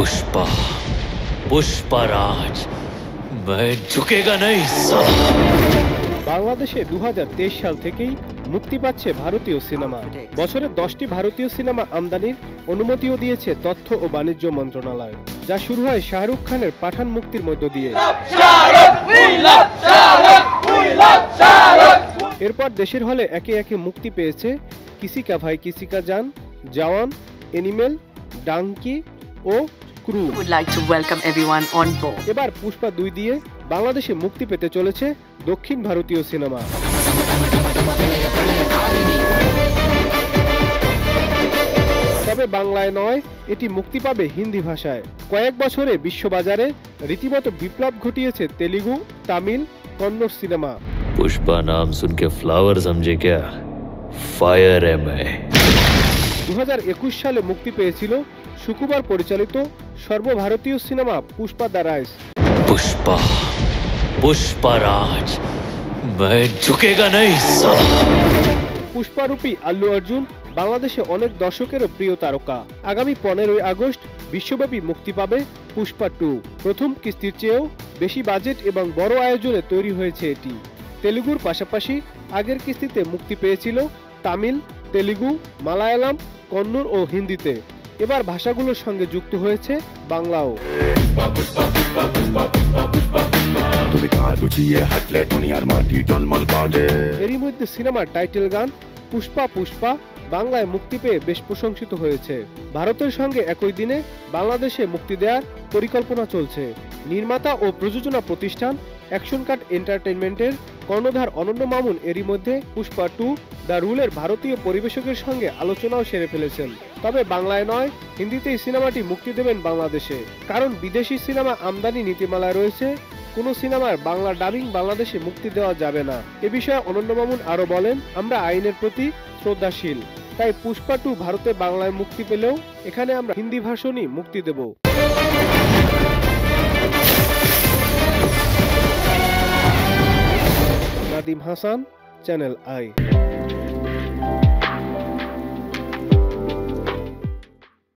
पुष्पा पुष्पराज मैं झुकेगा नहीं साला। বাংলাদেশে 2023 সাল থেকেই মুক্তি পাচ্ছে ভারতীয় সিনেমা। বছরে 10টি ভারতীয় সিনেমা আমদানির অনুমতিও দিয়েছে তথ্য ও বাণিজ্য মন্ত্রণালয়, যা শুরু হয় শাহরুখ খানের পাঠান মুক্তির মধ্য দিয়ে। এরপর দেশের হলে একে একে মুক্তি পেয়েছে কিসি কা ভাই কিসি কা জান, জওয়ান, এনিমেল, ডাঙ্কি ও ক্রু। এবার পুষ্পা 2 দিয়ে বাংলাদেশে মুক্তি পেতে চলেছে দক্ষিণ ভারতীয় সিনেমা। তবে বাংলায় নয়, এটি মুক্তি পাবে হিন্দি ভাষায়। কয়েক বছরে বিশ্ববাজারে রীতিমতো বিপ্লব ঘটিয়েছে তেলুগু, তামিল, কন্নড় সিনেমা। पुष्पा नाम सुन के फ्लावर समझे क्या? फायर है मैं। 2021 সালে মুক্তি পেয়েছিল শুকুবার পরিচালিত সর্বভারতীয় cinema Pushpa the rise. Pushpa Pushparaj मैं झुकेगा नहीं साला। পুষ্পারূপী আল্লু অর্জুন বাংলাদেশে অনেক দর্শকেরও প্রিয় তারকা। আগামী 15ই আগস্ট বিশ্বব্যাপী মুক্তি পাবে পুষ্পা 2। প্রথম কিস্তির চেয়েও বেশি বাজেট এবং বড় আয়োজনে তৈরি হয়েছে এটি। তেলুগুর পাশাপাশি আগের কিস্তিতে মুক্তি পেয়েছিল তামিল, তেলুগু, মালায়ালাম, কন্নড় ও হিন্দিতে। এবার ভাষাগুলোর সঙ্গে যুক্ত হয়েছে বাংলাও। এরই মধ্যে সিনেমার টাইটেল গান পুষ্পা পুষ্পা বাংলায় মুক্তি পেয়ে বেশ প্রশংসিত হয়েছে। ভারতের সঙ্গে একই দিনে বাংলাদেশে মুক্তি দেওয়ার পরিকল্পনা চলছে। নির্মাতা ও প্রযোজনা প্রতিষ্ঠান অ্যাকশন কাট এন্টারটেইনমেন্টের কর্ণধার অনন্য মামুন এরই মধ্যে পুষ্পা 2 দ্য রুলের ভারতীয় পরিবেশকের সঙ্গে আলোচনাও সেরে ফেলেছেন। তবে বাংলায় নয়, হিন্দিতেই সিনেমাটি মুক্তি দেবেন বাংলাদেশে, কারণ বিদেশি সিনেমা আমদানি নীতিমালায় রয়েছে কোনো সিনেমার বাংলা ডাবিং বাংলাদেশে মুক্তি দেওয়া যাবে না। এ বিষয়ে অনন্য মামুন আরো বলেন, আমরা আইনের প্রতি শ্রদ্ধাশীল, তাই পুষ্পা 2 ভারতে বাংলায় মুক্তি পেলেও এখানে আমরা হিন্দি ভাষণই মুক্তি দেব। Nadeem Hasan, Channel I.